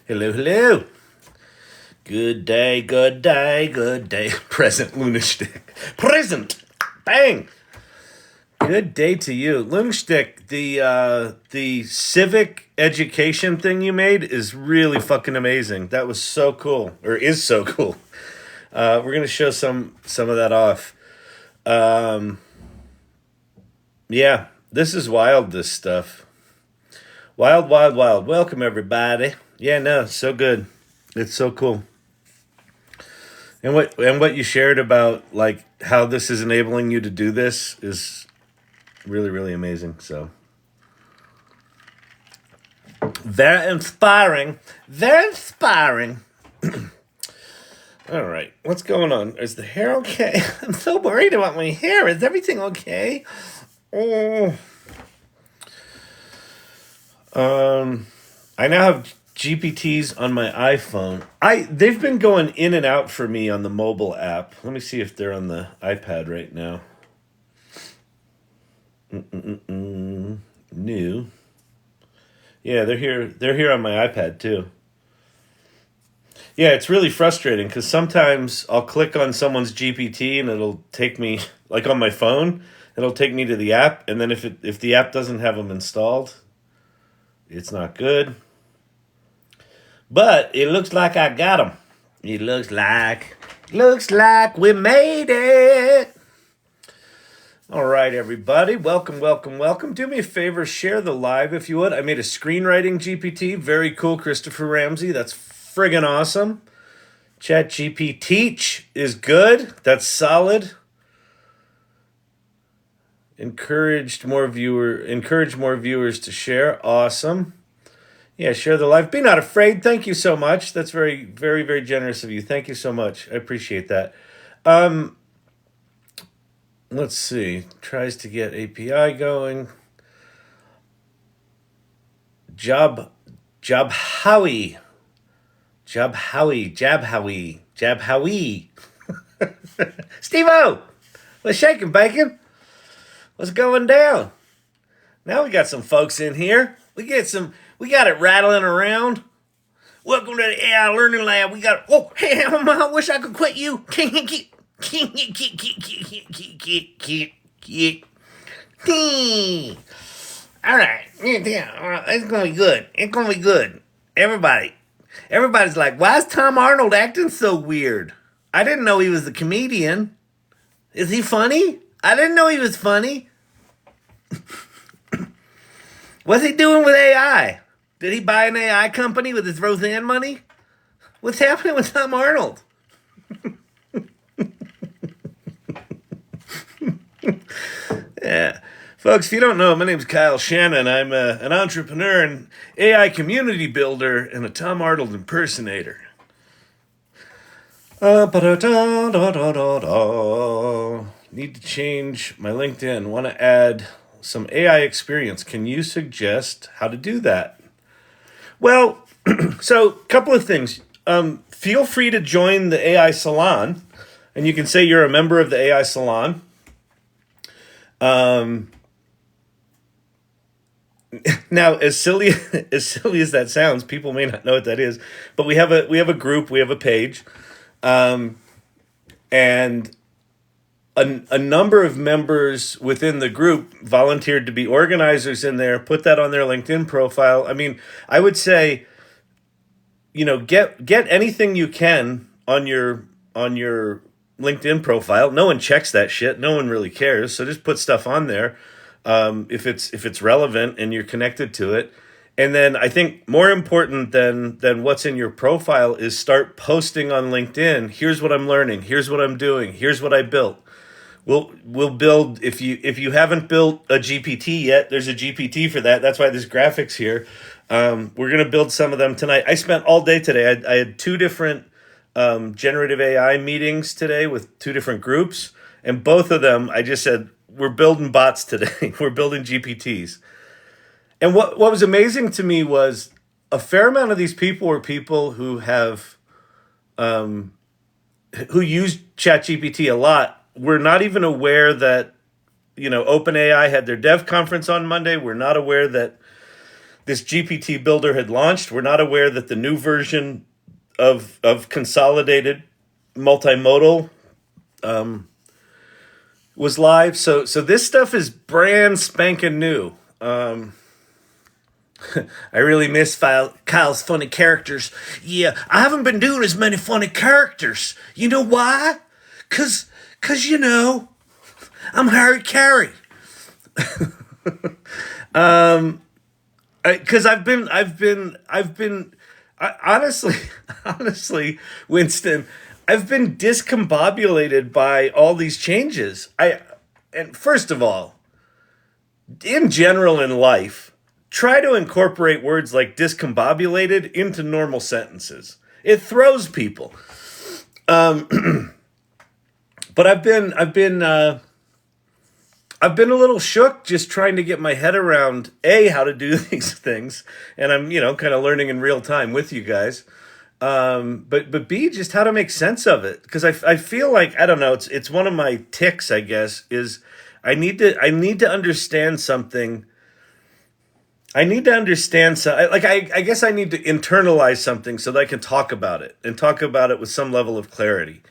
Hello, hello. Good day, good day, good day. Present, lunatic. Present. Bang. Good day to you, lunatic. The civic education thing you made is really fucking amazing. That was so cool, or is so cool. We're gonna show some of that off. Um, yeah, this is wild. This stuff. Wild, wild, wild. Welcome everybody. Yeah, no, so good. It's so cool. And what you shared about like how this is enabling you to do this is really really amazing. So very inspiring. Very inspiring. All right, what's going on? Is the hair okay? I'm so worried about my hair. Is everything okay? Oh. I now have GPTs on my iPhone. They've been going in and out for me on the mobile app. Let me see if they're on the iPad right now. New. Yeah, they're here. They're here on my iPad too. Yeah, it's really frustrating because sometimes I'll click on someone's GPT and it'll take me like on my phone. It'll take me to the app, and then if the app doesn't have them installed, it's not good. But it looks like I got them. It looks like we made it. All right, everybody. Welcome, welcome, welcome. Do me a favor, share the live if you would. I made a screenwriting GPT. Very cool, Christopher Ramsey. That's friggin' awesome. ChatGPT teach is good. That's solid. Encourage more viewers to share. Awesome. Yeah, share the live. Be not afraid. Thank you so much. That's very, very, very generous of you. Thank you so much. I appreciate that. Let's see. Tries to get API going. Jab Howie. Steve-O! What's shaking, bacon? What's going down? Now we got some folks in here. We got it rattling around. Welcome to the AI Learning Lab. We got, oh, hey, I wish I could quit you. All right. It's going to be good. It's going to be good. Everybody's like, why is Tom Arnold acting so weird? I didn't know he was a comedian. Is he funny? I didn't know he was funny. What's he doing with AI? Did he buy an AI company with his Roseanne money? What's happening with Tom Arnold? Yeah. Folks, if you don't know, my name's Kyle Shannon. I'm an entrepreneur and AI community builder and a Tom Arnold impersonator. Need to change my LinkedIn. Want to add some AI experience. Can you suggest how to do that? Well, so a couple of things. Feel free to join the AI Salon, and you can say you're a member of the AI Salon. Now, as silly as that sounds, people may not know what that is, but we have a group, we have a page, and a number of members within the group volunteered to be organizers in there, put that on their LinkedIn profile. I mean, I would say, get anything you can on your LinkedIn profile. No one checks that shit. No one really cares. So just put stuff on there if it's relevant and you're connected to it. And then I think more important than what's in your profile is start posting on LinkedIn. Here's what I'm learning. Here's what I'm doing. Here's what I built. We'll build, if you haven't built a GPT yet, there's a GPT for that. That's why there's graphics here. We're gonna build some of them tonight. I spent all day today. I had two different generative AI meetings today with two different groups, and both of them I just said we're building bots today. We're building GPTs. And what was amazing to me was a fair amount of these people were people who have who use ChatGPT a lot. We're not even aware that OpenAI had their dev conference on Monday. We're not aware that this GPT builder had launched. We're not aware that the new version of consolidated multimodal was live. So this stuff is brand spanking new. I really miss Kyle's funny characters. Yeah, I haven't been doing as many funny characters. You know why? Cause you know, I'm Harry Carey. Because honestly, honestly, Winston, I've been discombobulated by all these changes. And first of all, in general in life, try to incorporate words like discombobulated into normal sentences. It throws people. But I've been a little shook just trying to get my head around how to do these things, and I'm kind of learning in real time with you guys. But B, just how to make sense of it, because I feel like, I don't know, it's one of my tics, I guess, is I need to understand something. I need to understand I guess I need to internalize something so that I can talk about it and talk about it with some level of clarity.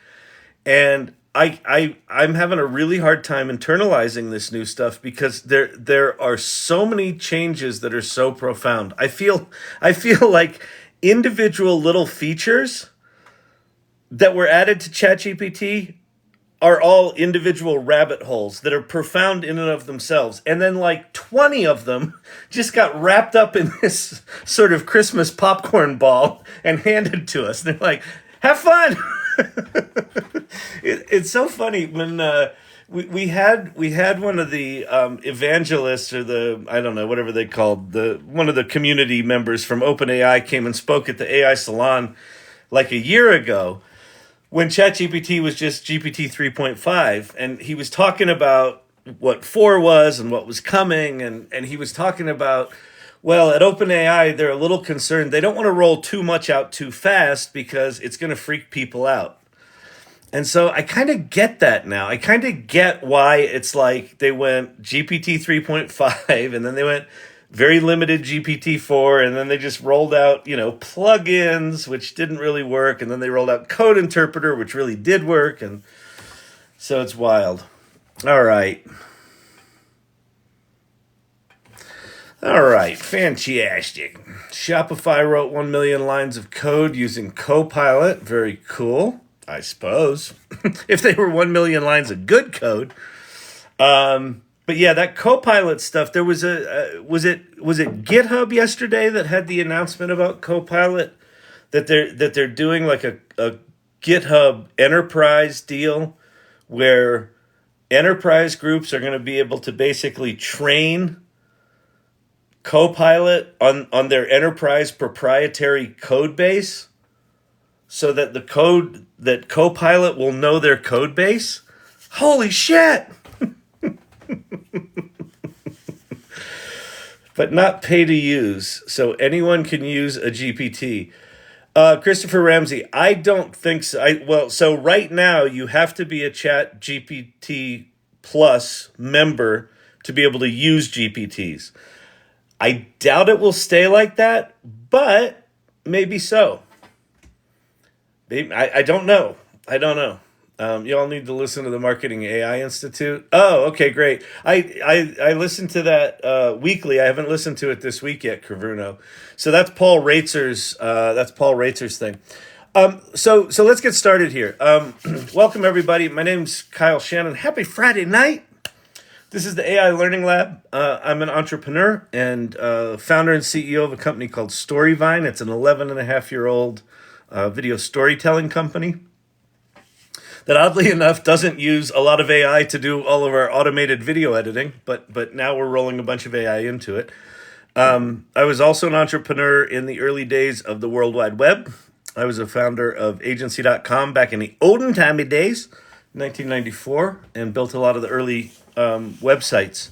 And I'm having a really hard time internalizing this new stuff because there are so many changes that are so profound. I feel like individual little features that were added to ChatGPT are all individual rabbit holes that are profound in and of themselves. And then like 20 of them just got wrapped up in this sort of Christmas popcorn ball and handed to us. And they're like, have fun. It's so funny when we had one of the evangelists, or the, I don't know, whatever they called, one of the community members from OpenAI came and spoke at the AI Salon like a year ago when ChatGPT was just GPT 3.5, and he was talking about what 4 was and what was coming, and he was talking about, well, at OpenAI, they're a little concerned. They don't want to roll too much out too fast because it's going to freak people out. And so I kind of get that now. I kind of get why it's like they went GPT 3.5 and then they went very limited GPT-4, and then they just rolled out, plugins, which didn't really work, and then they rolled out Code Interpreter, which really did work, and so it's wild. All right, fantastic. Shopify wrote 1 million lines of code using Copilot. Very cool, I suppose, if they were 1 million lines of good code. But yeah, that Copilot stuff. There was was it GitHub yesterday that had the announcement about Copilot, that they're doing like a GitHub enterprise deal where enterprise groups are going to be able to basically train Copilot on their enterprise proprietary code base, so that that Copilot will know their code base. Holy shit! But not pay to use, so anyone can use a GPT. Christopher Ramsey, I don't think so. So right now you have to be a ChatGPT Plus member to be able to use GPTs. I doubt it will stay like that, but maybe so. Maybe, I don't know. You all need to listen to the Marketing AI Institute. Oh, okay, great. I listened to that weekly. I haven't listened to it this week yet, Cravuno. So that's Paul Reitzer's thing. So let's get started here. Welcome everybody. My name's Kyle Shannon. Happy Friday night. This is the AI Learning Lab. I'm an entrepreneur and founder and CEO of a company called Storyvine. It's an 11-and-a-half-year-old video storytelling company that oddly enough doesn't use a lot of AI to do all of our automated video editing, but now we're rolling a bunch of AI into it. I was also an entrepreneur in the early days of the World Wide Web. I was a founder of agency.com back in the olden timey days, 1994, and built a lot of the early websites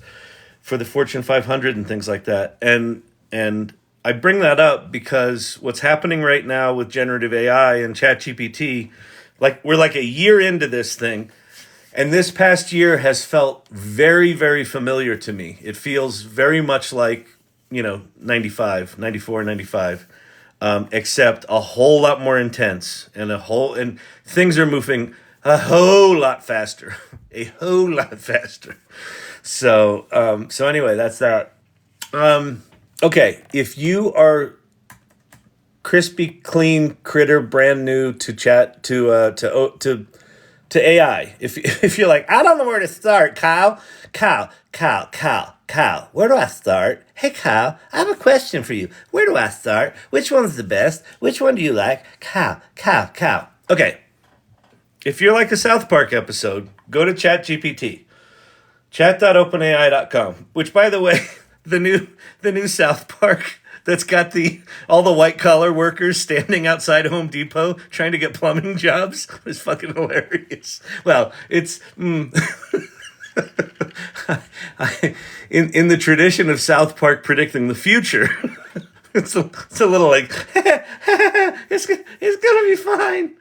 for the Fortune 500 and things like that. And I bring that up because what's happening right now with generative AI and ChatGPT, we're like a year into this thing, and this past year has felt very, very familiar to me. It feels very much like 95, 94, 95, except a whole lot more intense and things are moving a whole lot faster, a whole lot faster. So anyway, that's that. Okay, if you are crispy, clean critter, brand new to chat to AI. If you're like, I don't know where to start, Kyle, where do I start? Hey, Kyle, I have a question for you. Where do I start? Which one's the best? Which one do you like? Kyle. Okay, if you're like a South Park episode, go to ChatGPT, chat.openai.com. Which, by the way, the new South Park that's got all the white collar workers standing outside Home Depot trying to get plumbing jobs is fucking hilarious. Well, it's in the tradition of South Park predicting the future. It's a little like it's gonna be fine.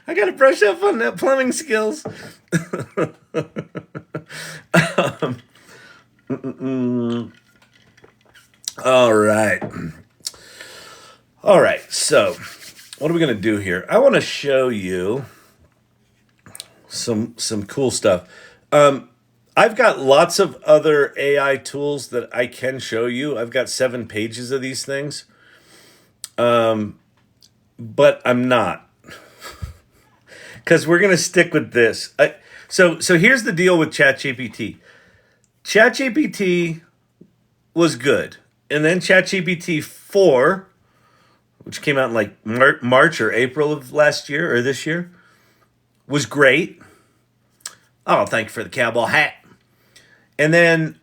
I gotta brush up on that plumbing skills. All right. All right. So, what are we going to do here? I want to show you some cool stuff. I've got lots of other AI tools that I can show you. I've got 7 pages of these things. But I'm not. Cuz we're going to stick with this. So here's the deal with ChatGPT. ChatGPT was good. And then ChatGPT 4, which came out in like March or April of last year or this year, was great. Oh, thank you for the cowboy hat. And then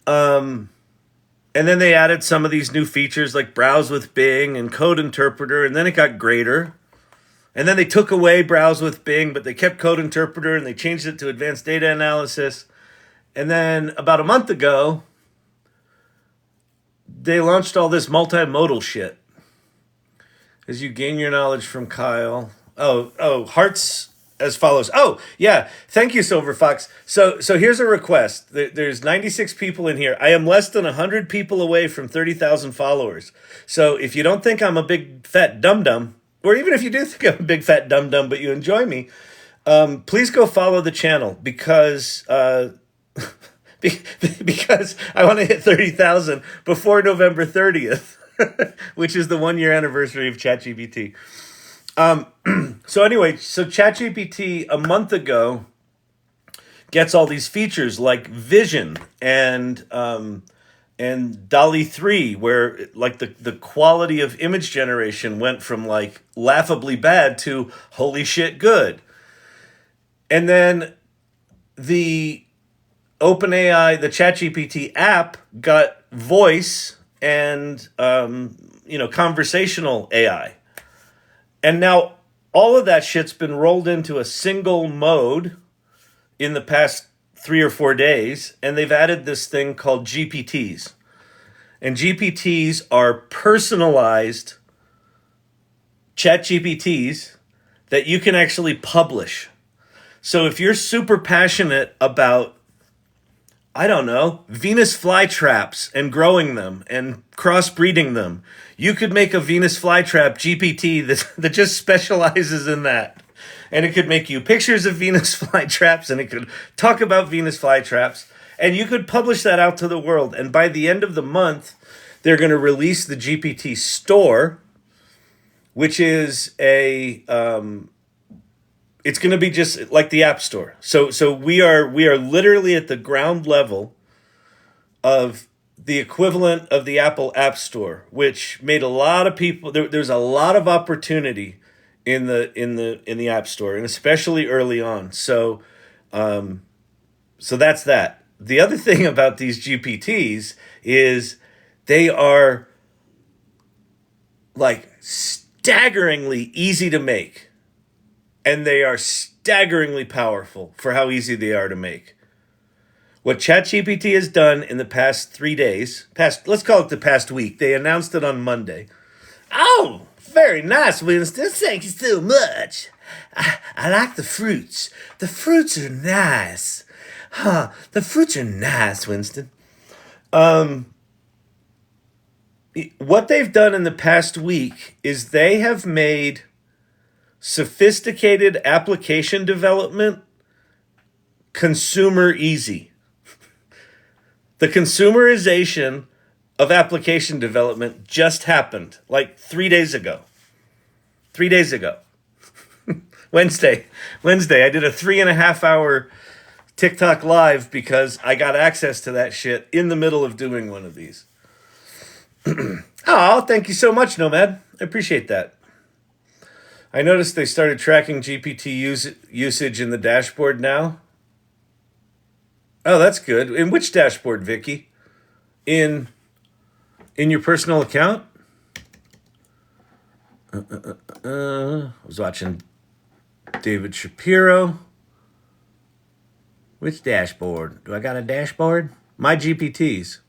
they added some of these new features like Browse with Bing and Code Interpreter, and then it got greater. And then they took away Browse with Bing, but they kept Code Interpreter and they changed it to Advanced Data Analysis. And then about a month ago, they launched all this multimodal shit. As you gain your knowledge from Kyle. Hearts as follows. Oh, yeah. Thank you, Silver Fox. So here's a request. There's 96 people in here. I am less than 100 people away from 30,000 followers. So if you don't think I'm a big fat dum-dum, or even if you do think I'm a big fat dum-dum, but you enjoy me, please go follow the channel because because I want to hit 30,000 before November 30th, which is the 1-year anniversary of ChatGPT. So ChatGPT a month ago gets all these features like vision and DALL-E 3, where like the quality of image generation went from like laughably bad to holy shit good. And then the OpenAI, the ChatGPT app, got voice and conversational AI. And now all of that shit's been rolled into a single mode in the past 3 or 4 days, and they've added this thing called GPTs. And GPTs are personalized ChatGPTs that you can actually publish. So if you're super passionate about, I don't know, Venus flytraps and growing them and crossbreeding them, you could make a Venus flytrap GPT that just specializes in that. And it could make you pictures of Venus flytraps, and it could talk about Venus flytraps, and you could publish that out to the world. And by the end of the month, they're going to release the GPT store, which is it's going to be just like the App Store. So we are literally at the ground level of the equivalent of the Apple App Store, which made a lot of people. There's a lot of opportunity in the App Store, and especially early on. So that's that. The other thing about these GPTs is they are like staggeringly easy to make. And they are staggeringly powerful for how easy they are to make. What ChatGPT has done in the past 3 days, let's call it the past week, they announced it on Monday. Oh, very nice, Winston. Thank you so much. I like the fruits. The fruits are nice. The fruits are nice, Winston. what they've done in the past week is they have made sophisticated application development consumer easy. The consumerization of application development just happened like 3 days ago. 3 days ago. Wednesday. I did a 3.5 hour TikTok live because I got access to that shit in the middle of doing one of these. Oh, thank you so much, Nomad. I appreciate that. I noticed they started tracking GPT usage in the dashboard now. Oh, that's good. In which dashboard, Vicky? In your personal account? I was watching David Shapiro. Which dashboard? Do I got a dashboard? My GPTs.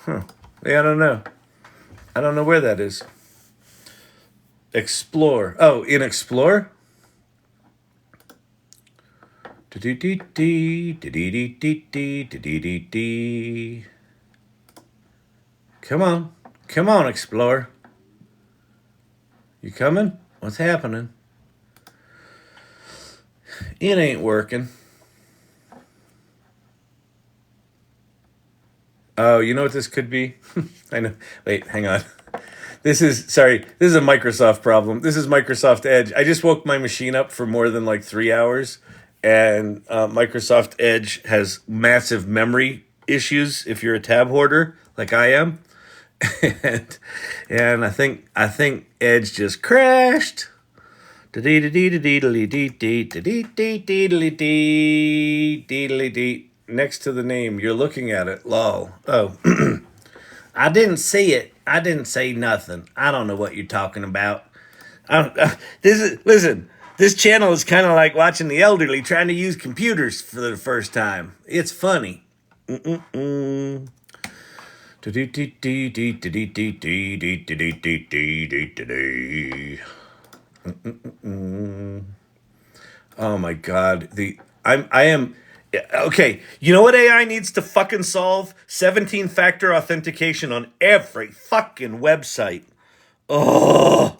Huh. Yeah, I don't know. I don't know where that is. Explore. Oh, in Explore? Come on. Come on, Explore. You coming? What's happening? It ain't working. Oh, you know what this could be? I know. Wait, hang on. This is a Microsoft problem. This is Microsoft Edge. I just woke my machine up for more than like 3 hours, and Microsoft Edge has massive memory issues if you're a tab hoarder like I am. and I think Edge just crashed. Next to the name, you're looking at it. Lol. Oh, I didn't see it. I didn't say nothing. I don't know what you're talking about. Listen. This channel is kind of like watching the elderly trying to use computers for the first time. It's funny. Oh my god. I am okay. You know what AI needs to fucking solve? 17-factor authentication on every fucking website. Oh.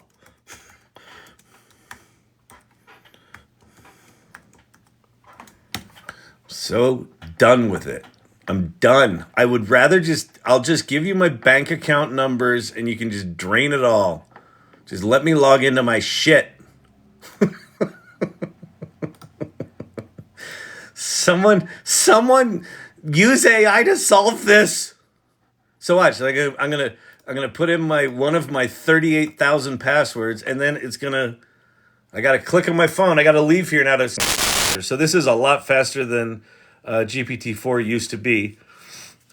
So done with it. I'm done. I'll just give you my bank account numbers and you can just drain it all. Just let me log into my shit. Someone use AI to solve this. So watch, like I'm gonna put in one of my 38,000 passwords, and then I gotta click on my phone. I gotta leave here now to. So this is a lot faster than GPT-4 used to be.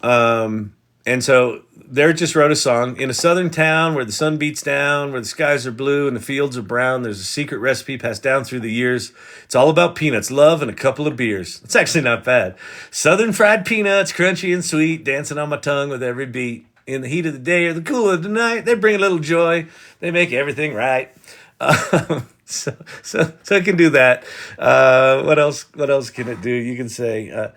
And so they just wrote a song. In a southern town where the sun beats down, where the skies are blue and the fields are brown, there's a secret recipe passed down through the years. It's all about peanuts, love, and a couple of beers. It's actually not bad. Southern fried peanuts, crunchy and sweet, dancing on my tongue with every beat. In the heat of the day or the cool of the night, they bring a little joy. They make everything right. So it can do that. What else can it do? You can say,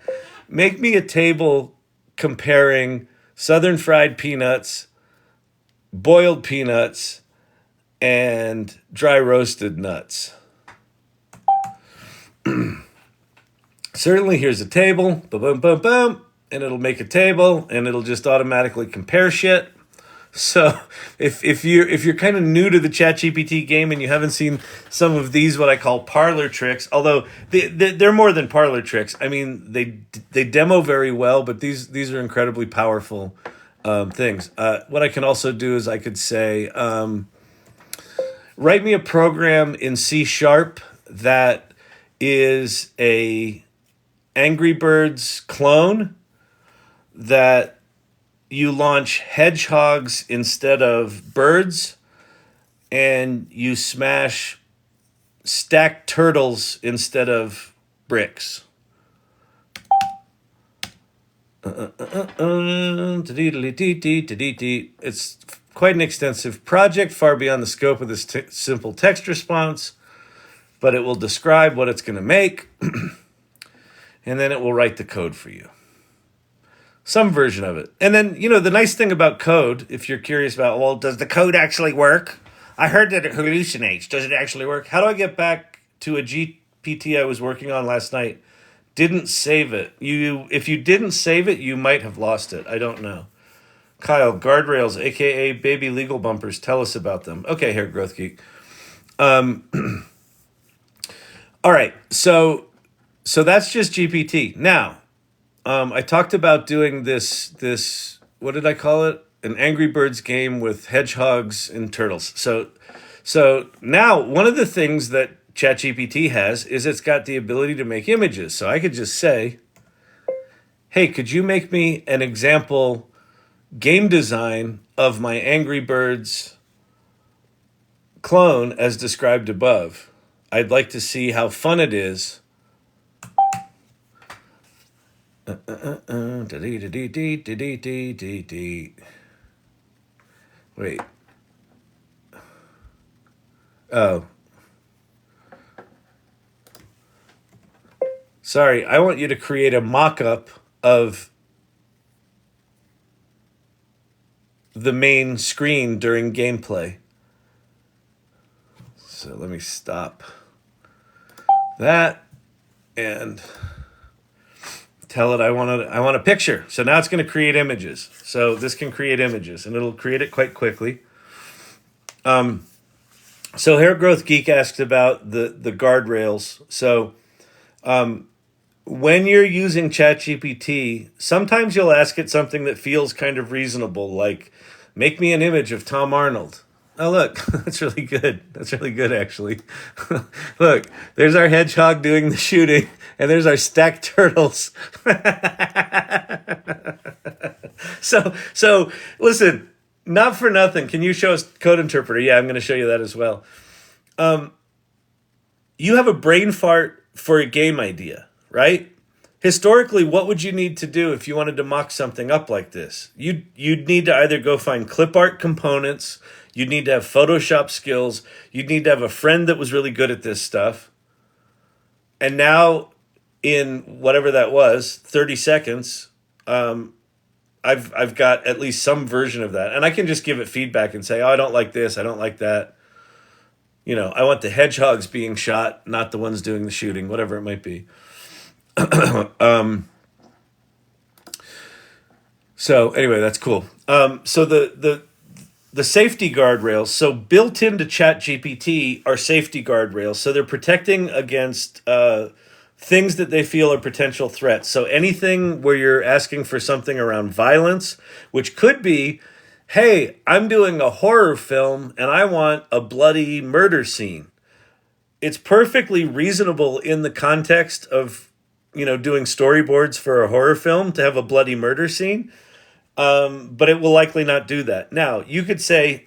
make me a table comparing southern fried peanuts, boiled peanuts, and dry roasted nuts. Certainly, here's a table, boom, boom, boom, boom, and it'll make a table, and it'll just automatically compare shit. So if you're kind of new to the ChatGPT game and you haven't seen some of these what I call parlor tricks, although they're more than parlor tricks. I mean they demo very well, but these are incredibly powerful things. What I can also do is I could say write me a program in C# that is a Angry Birds clone that you launch hedgehogs instead of birds, and you smash stacked turtles instead of bricks. It's quite an extensive project, far beyond the scope of this simple text response, but it will describe what it's going to make, and then it will write the code for you. Some version of it. And then, the nice thing about code, if you're curious about, well, does the code actually work? I heard that it hallucinates. Does it actually work? How do I get back to a GPT I was working on last night? Didn't save it. If you didn't save it, you might have lost it. I don't know. Kyle, guardrails, aka baby legal bumpers. Tell us about them. Okay, Hair Growth Geek. All right, so that's just GPT. Now, I talked about doing this. What did I call it? An Angry Birds game with hedgehogs and turtles. So now one of the things that ChatGPT has is it's got the ability to make images. So I could just say, hey, could you make me an example game design of my Angry Birds clone as described above? I'd like to see how fun it is. Wait. Oh. Sorry, I want you to create a mock-up of the main screen during gameplay. So let me stop that and tell it I want a picture. So now it's going to create images. So this can create images, and it'll create it quite quickly. So Hair Growth Geek asked about the guardrails. So when you're using ChatGPT, sometimes you'll ask it something that feels kind of reasonable, like make me an image of Tom Arnold. Oh, look, that's really good. That's really good, actually. Look, there's our hedgehog doing the shooting, and there's our stacked turtles. So listen, not for nothing. Can you show us Code Interpreter? Yeah, I'm going to show you that as well. You have a brain fart for a game idea, right? Historically, what would you need to do if you wanted to mock something up like this? You'd need to either go find clip art components. You'd need to have Photoshop skills. You'd need to have a friend that was really good at this stuff. And now, in whatever that was, 30 seconds, I've got at least some version of that. And I can just give it feedback and say, oh, I don't like this, I don't like that. I want the hedgehogs being shot, not the ones doing the shooting, whatever it might be. So anyway, that's cool. So the safety guardrails, so built into ChatGPT are safety guardrails. So they're protecting against things that they feel are potential threats. So anything where you're asking for something around violence, which could be, hey, I'm doing a horror film and I want a bloody murder scene. It's perfectly reasonable in the context of, doing storyboards for a horror film to have a bloody murder scene. But it will likely not do that. Now, you could say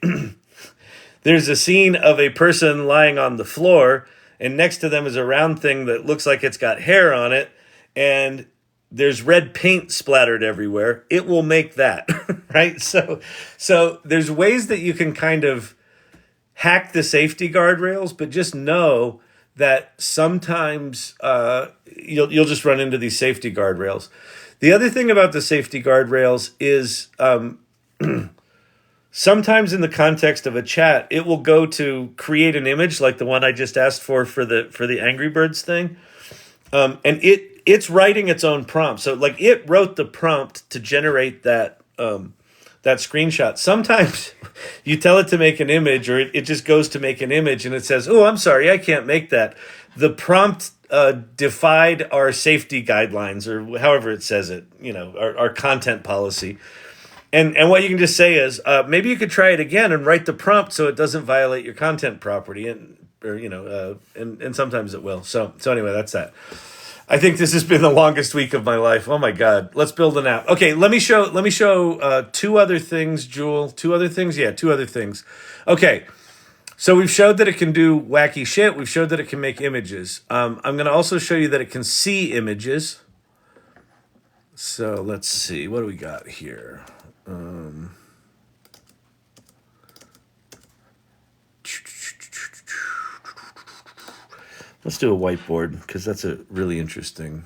there's a scene of a person lying on the floor, and next to them is a round thing that looks like it's got hair on it, and there's red paint splattered everywhere. It will make that, right? So there's ways that you can kind of hack the safety guardrails, but just know that sometimes you'll just run into these safety guardrails. The other thing about the safety guardrails is sometimes in the context of a chat, it will go to create an image like the one I just asked for the Angry Birds thing. And it's writing its own prompt. So like it wrote the prompt to generate that screenshot. Sometimes you tell it to make an image, or it just goes to make an image and it says, oh, I'm sorry, I can't make that. The prompt defied our safety guidelines, or however it says it, our content policy. And what you can just say is, maybe you could try it again and write the prompt so it doesn't violate your content property, and sometimes it will. So anyway, that's that. I think this has been the longest week of my life. Oh my God. Let's build an app. Okay, let me show two other things, Jewel. Two other things? Yeah, two other things. Okay. So we've showed that it can do wacky shit. We've showed that it can make images. I'm going to also show you that it can see images. So let's see. What do we got here? Let's do a whiteboard because that's a really interesting.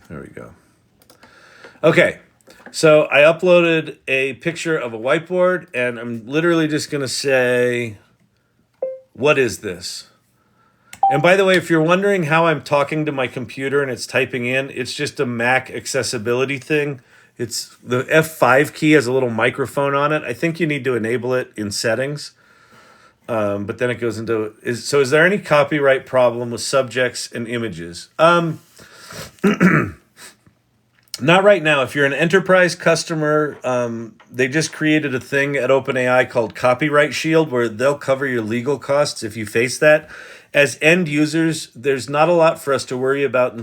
There we go. Okay. So I uploaded a picture of a whiteboard, and I'm literally just going to say, what is this? And by the way, if you're wondering how I'm talking to my computer and it's typing in, it's just a Mac accessibility thing. It's the F5 key has a little microphone on it. I think you need to enable it in settings. But then it goes into, is there any copyright problem with subjects and images? Not right now. If you're an enterprise customer, they just created a thing at OpenAI called Copyright Shield where they'll cover your legal costs if you face that. As end users, there's not a lot for us to worry about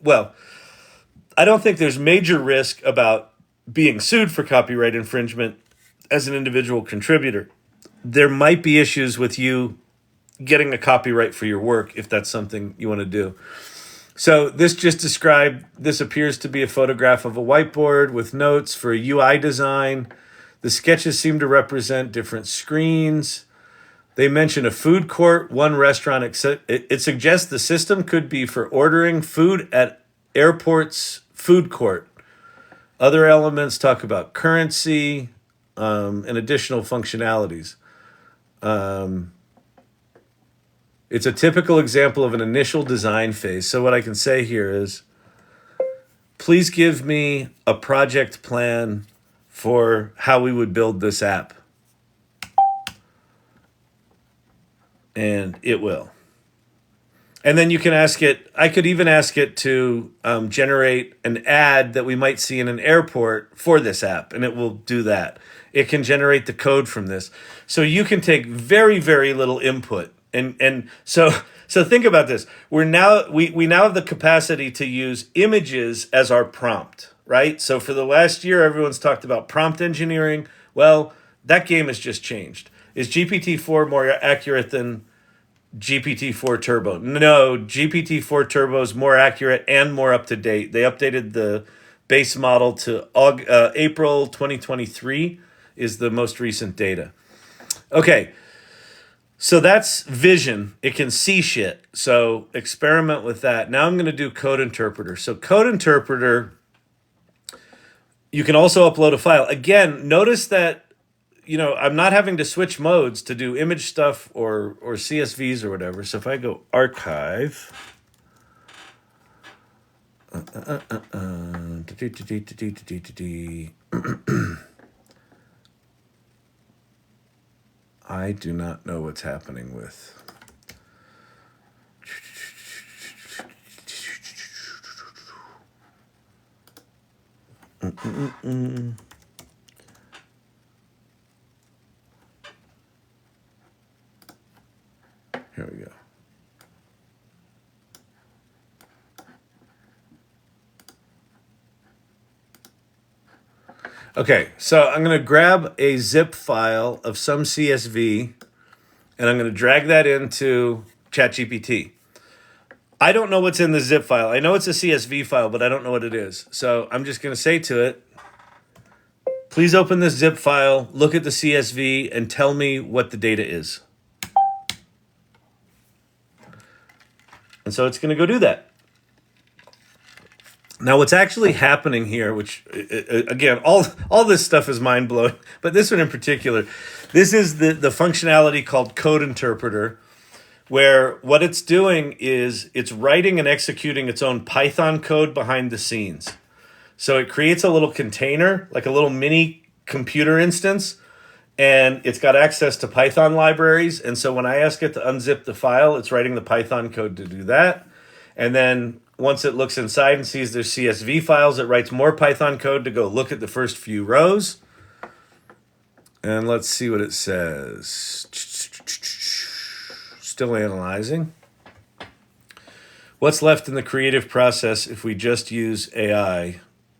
well, I don't think there's major risk about being sued for copyright infringement as an individual contributor. There might be issues with you getting a copyright for your work if that's something you want to do. So this appears to be a photograph of a whiteboard with notes for a UI design. The sketches seem to represent different screens. They mention a food court, one restaurant. It suggests the system could be for ordering food at airports food court. Other elements talk about currency and additional functionalities. It's a typical example of an initial design phase. So what I can say here is, please give me a project plan for how we would build this app. And it will. And then you can ask it, I could even ask it to generate an ad that we might see in an airport for this app, and it will do that. It can generate the code from this. So you can take very, very little input. And so think about this. We now have the capacity to use images as our prompt, right? So for the last year, everyone's talked about prompt engineering. Well, that game has just changed. Is GPT-4 more accurate than GPT-4 Turbo? No, GPT-4 Turbo is more accurate and more up to date. They updated the base model to April 2023 is the most recent data. Okay, so that's vision. It can see shit. So experiment with that. Now I'm going to do Code Interpreter. So Code Interpreter, you can also upload a file. Again, notice that I'm not having to switch modes to do image stuff or CSVs or whatever. So if I go archive, I do not know what's happening with. Here we go. Okay, so I'm going to grab a zip file of some CSV, and I'm going to drag that into ChatGPT. I don't know what's in the zip file. I know it's a CSV file, but I don't know what it is. So I'm just going to say to it, please open this zip file, look at the CSV, and tell me what the data is. And so it's going to go do that. Now, what's actually happening here, which, again, all this stuff is mind-blowing, but this one in particular, this is the functionality called Code Interpreter, where what it's doing is it's writing and executing its own Python code behind the scenes. So it creates a little container, like a little mini computer instance, and it's got access to Python libraries. And so when I ask it to unzip the file, it's writing the Python code to do that. And then once it looks inside and sees there's CSV files, it writes more Python code to go look at the first few rows. And let's see what it says. Still analyzing. What's left in the creative process if we just use AI?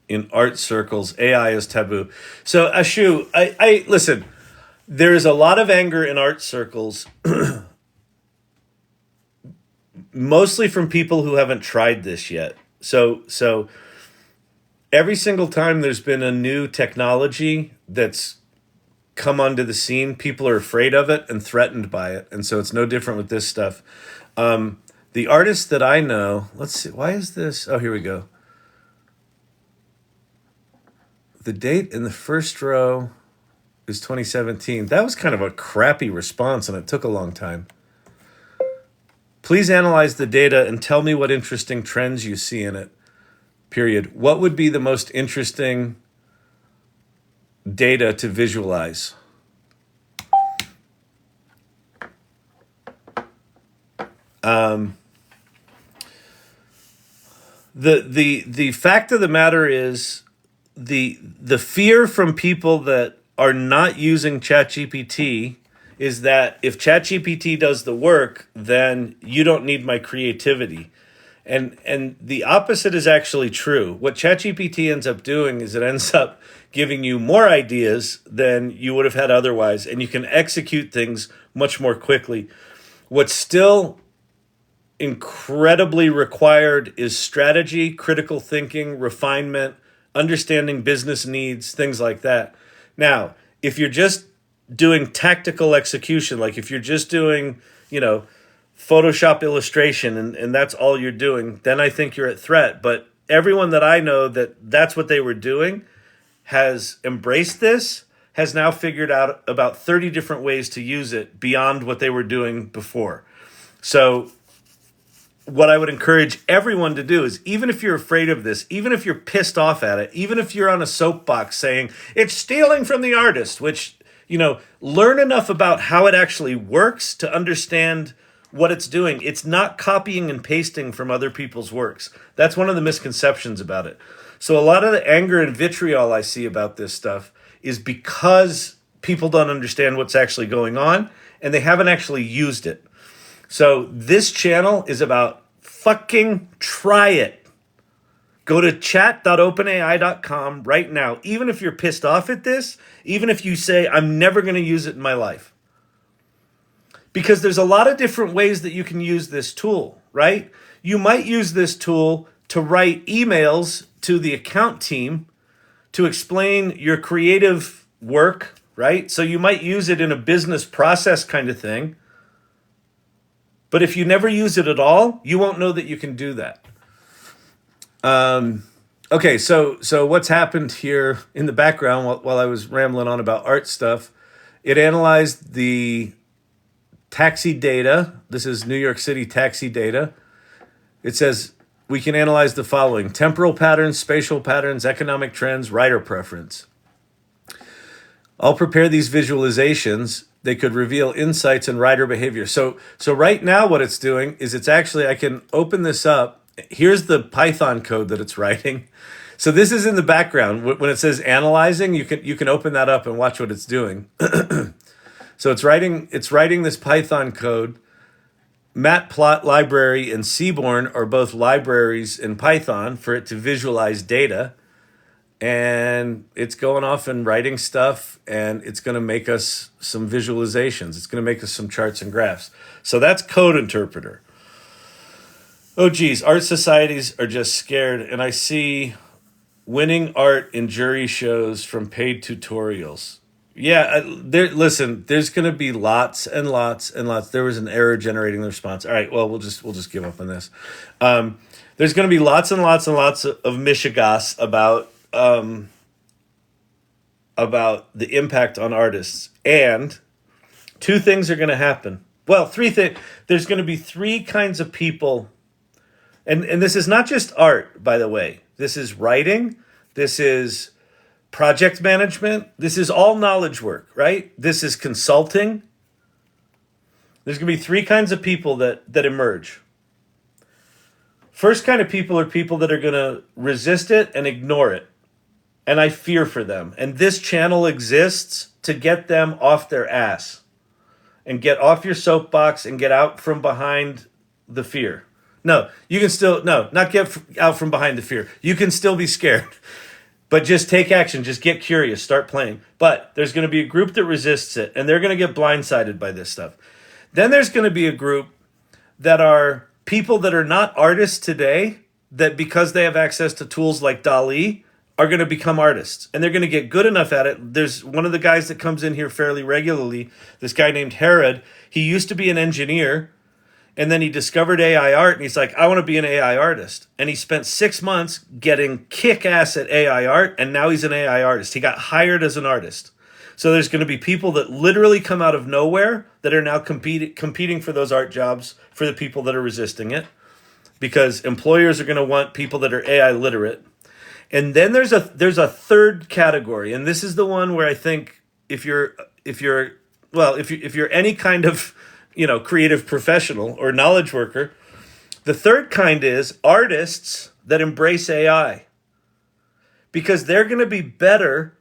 in art circles. AI is taboo. So Ashu, I listen. There is a lot of anger in art circles, mostly from people who haven't tried this yet. So every single time there's been a new technology that's come onto the scene, people are afraid of it and threatened by it. And so it's no different with this stuff. The artist that I know, let's see, why is this? Oh, here we go. The date in the first row is 2017. That was kind of a crappy response, and it took a long time. Please analyze the data and tell me what interesting trends you see in it. Period. What would be the most interesting data to visualize? The fact of the matter is the fear from people that are not using ChatGPT is that if ChatGPT does the work, then you don't need my creativity. And the opposite is actually true. What ChatGPT ends up doing is it ends up giving you more ideas than you would have had otherwise, and you can execute things much more quickly. What's still incredibly required is strategy, critical thinking, refinement, understanding business needs, things like that. Now, if you're just doing tactical execution, like if you're just doing, Photoshop illustration and that's all you're doing, then I think you're at threat. But everyone that I know that's what they were doing has embraced this, has now figured out about 30 different ways to use it beyond what they were doing before. So what I would encourage everyone to do is, even if you're afraid of this, even if you're pissed off at it, even if you're on a soapbox saying it's stealing from the artist, which, learn enough about how it actually works to understand what it's doing. It's not copying and pasting from other people's works. That's one of the misconceptions about it. So a lot of the anger and vitriol I see about this stuff is because people don't understand what's actually going on and they haven't actually used it. So this channel is about fucking try it. Go to chat.openai.com right now. Even if you're pissed off at this, even if you say, I'm never going to use it in my life. Because there's a lot of different ways that you can use this tool, right? You might use this tool to write emails to the account team to explain your creative work, right? So you might use it in a business process kind of thing. But if you never use it at all, you won't know that you can do that. Okay, so what's happened here in the background while I was rambling on about art stuff, it analyzed the taxi data. This is New York City taxi data. It says we can analyze the following: temporal patterns, spatial patterns, economic trends, rider preference. I'll prepare these visualizations. They could reveal insights in rider behavior. So right now what it's doing is it's actually, I can open this up. Here's the Python code that it's writing. So this is in the background. When it says analyzing, you can open that up and watch what it's doing. So it's writing this Python code. Matplot library and Seaborn are both libraries in Python for it to visualize data. And it's going off and writing stuff, and it's going to make us some visualizations. It's going to make us some charts and graphs. So that's Code Interpreter. Oh, geez, art societies are just scared. And I see winning art in jury shows from paid tutorials. Yeah, listen, there's going to be lots and lots and lots. There was an error generating the response. All right, well, we'll just give up on this. There's going to be lots and lots and lots of mishigas about the impact on artists. And two things are going to happen. Well, three things. There's going to be three kinds of people. And this is not just art, by the way. This is writing. This is project management. This is all knowledge work, right? This is consulting. There's going to be three kinds of people that emerge. First kind of people are people that are going to resist it and ignore it. And I fear for them. And this channel exists to get them off their ass and get off your soapbox and get out from behind the fear. No, you can still, no, not get out from behind the fear. You can still be scared. But just take action. Just get curious. Start playing. But there's going to be a group that resists it, and they're going to get blindsided by this stuff. Then there's going to be a group that are people that are not artists today, that because they have access to tools like DALL-E, are going to become artists. And they're going to get good enough at it. There's one of the guys that comes in here fairly regularly, this guy named Herod. He used to be an engineer, and then he discovered AI art, and he's like, I want to be an AI artist. And he spent 6 months getting kick-ass at AI art, and now he's an AI artist. He got hired as an artist. So there's going to be people that literally come out of nowhere that are now competing for those art jobs for the people that are resisting it, because employers are going to want people that are AI literate. And then there's a third category, and this is the one where I think if you're any kind of creative professional or knowledge worker, the third kind is artists that embrace AI, because they're going to be better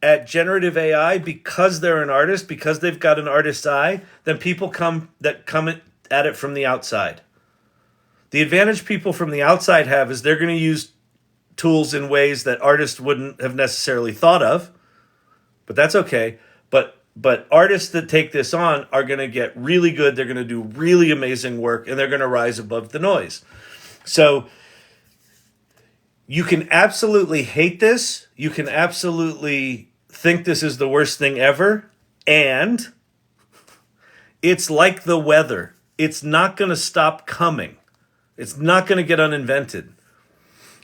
at generative AI because they're an artist, because they've got an artist's eye, than people come at it from the outside. The advantage people from the outside have is they're going to use tools in ways that artists wouldn't have necessarily thought of, but that's okay. But artists that take this on are going to get really good. They're going to do really amazing work, and they're going to rise above the noise. So you can absolutely hate this. You can absolutely think this is the worst thing ever. And it's like the weather. It's not going to stop coming. It's not going to get uninvented.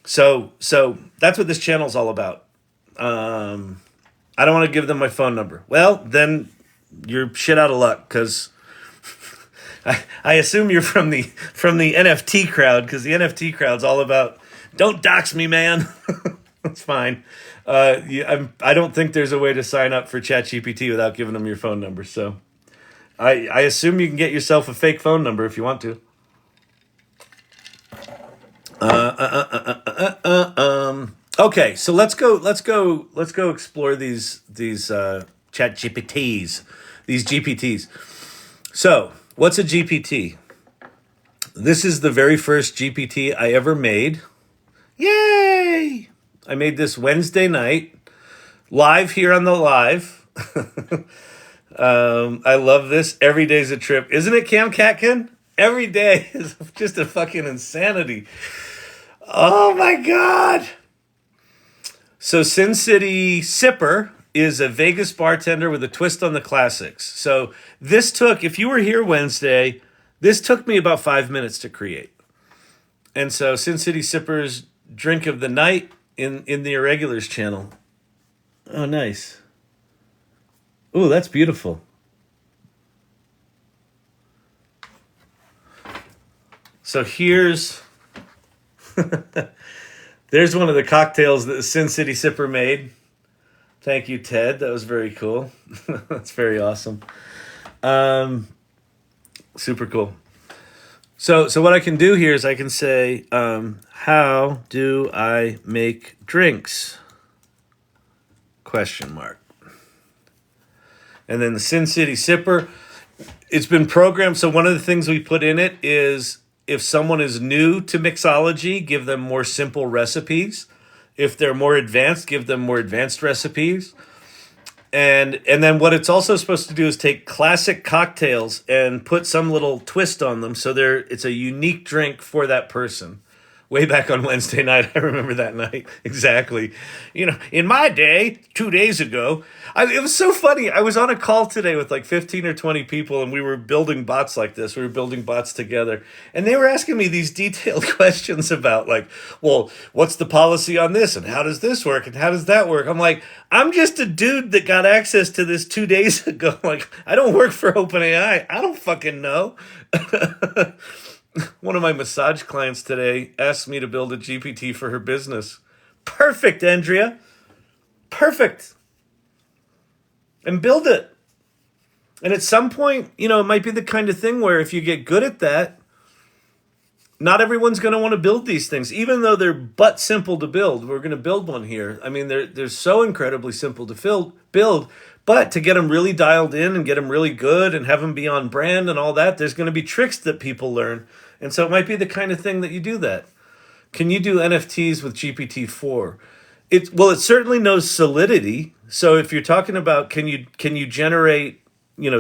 So that's what this channel's all about. I don't want to give them my phone number. Well, then you're shit out of luck, because I assume you're from the NFT crowd, because the NFT crowd's all about, don't dox me, man. That's fine. I don't think there's a way to sign up for ChatGPT without giving them your phone number. So I assume you can get yourself a fake phone number if you want to. Okay, so let's go explore these ChatGPTs, these GPTs. So, what's a GPT? This is the very first GPT I ever made. Yay! I made this Wednesday night, live here on the live. I love this. Every day's a trip. Isn't it, Cam Catkin? Every day is just a fucking insanity. Oh my God. So Sin City Sipper is a Vegas bartender with a twist on the classics. So this took, if you were here Wednesday, this took me about 5 minutes to create. And so Sin City Sipper's drink of the night in the Irregulars channel. Oh, nice. Ooh, that's beautiful. So here's there's one of the cocktails that the Sin City Sipper made. Thank you, Ted. That was very cool. That's very awesome. Super cool. So what I can do here is I can say, how do I make drinks? Question mark. And then the Sin City Sipper, it's been programmed. So one of the things we put in it is, if someone is new to mixology, give them more simple recipes. If they're more advanced, give them more advanced recipes. And then what it's also supposed to do is take classic cocktails and put some little twist on them, so it's a unique drink for that person. Way back on Wednesday night, I remember that night exactly. In my day, 2 days ago, it was so funny. I was on a call today with like 15 or 20 people, and we were building bots like this. We were building bots together, and they were asking me these detailed questions about, like, well, what's the policy on this, and how does this work, and how does that work? I'm like, I'm just a dude that got access to this 2 days ago. Like, I don't work for OpenAI. I don't fucking know. One of my massage clients today asked me to build a GPT for her business. Perfect, Andrea. Perfect. And build it. And at some point, it might be the kind of thing where if you get good at that, not everyone's going to want to build these things, even though they're but simple to build. We're going to build one here. I mean, they're so incredibly simple to build, but to get them really dialed in and get them really good and have them be on brand and all that, there's going to be tricks that people learn. And so it might be the kind of thing that you do that. Can you do NFTs with GPT-4? It certainly knows solidity. So if you're talking about can you generate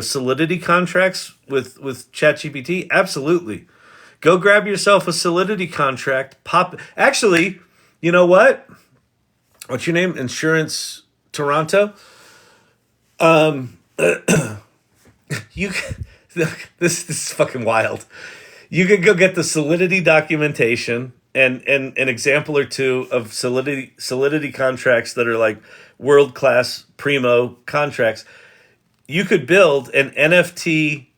solidity contracts with ChatGPT? Absolutely. Go grab yourself a solidity contract. Pop. Actually, you know what? What's your name? Insurance Toronto. You this is fucking wild. You could go get the solidity documentation and an example or two of solidity contracts that are like world class primo contracts. You could build an NFT.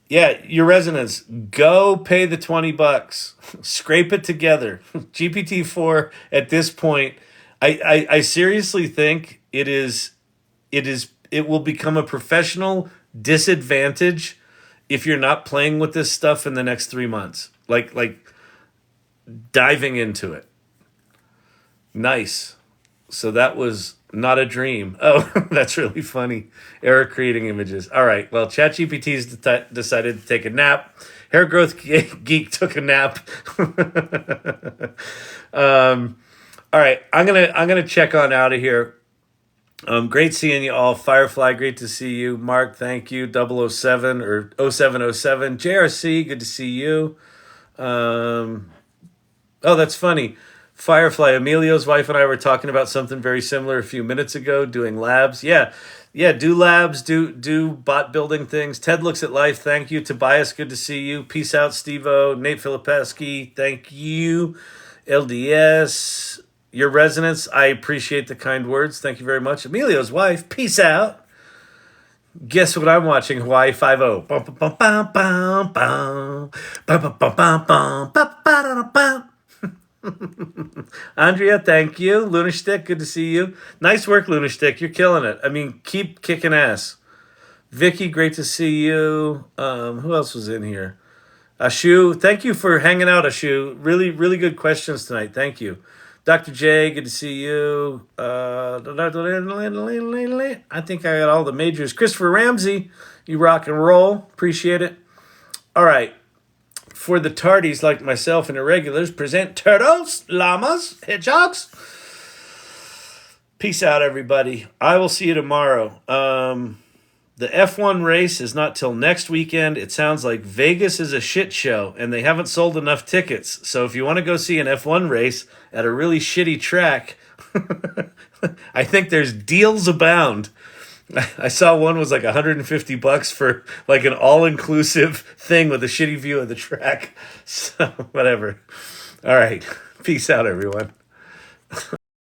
Yeah, your residents, go pay the $20. Scrape it together. GPT-4 at this point, I seriously think it will become a professional disadvantage if you're not playing with this stuff in the next 3 months. Like diving into it. Nice. So that was not a dream. Oh, that's really funny. Error creating images. All right. Well, ChatGPT's decided to take a nap. Hair growth geek took a nap. All right. I'm gonna check on out of here. Great seeing you all. Firefly, great to see you. Mark, thank you. 007 or 0707. JRC, good to see you. Oh, that's funny. Firefly, Emilio's wife and I were talking about something very similar a few minutes ago, doing labs. Yeah, do labs, do bot building things. Ted looks at life. Thank you. Tobias, good to see you. Peace out, Steve-O. Nate Filipowski, thank you. LDS, your residence, I appreciate the kind words. Thank you very much. Emilio's wife, peace out. Guess what I'm watching? Hawaii 5-0. Andrea, thank you. Lunarstick, good to see you. Nice work, Lunarstick. You're killing it. I mean, keep kicking ass. Vicky, great to see you. Who else was in here? Ashu, thank you for hanging out, Ashu. Really, really good questions tonight. Thank you. Dr. J, good to see you. I think I got all the majors. Christopher Ramsey, you rock and roll. Appreciate it. All right. For the tardies like myself and irregulars, present turtles, llamas, hedgehogs. Peace out, everybody. I will see you tomorrow. The F1 race is not till next weekend. It sounds like Vegas is a shit show, and they haven't sold enough tickets. So if you want to go see an F1 race at a really shitty track, I think there's deals abound. I saw one was like $150 for like an all-inclusive thing with a shitty view of the track. So whatever. All right. Peace out, everyone.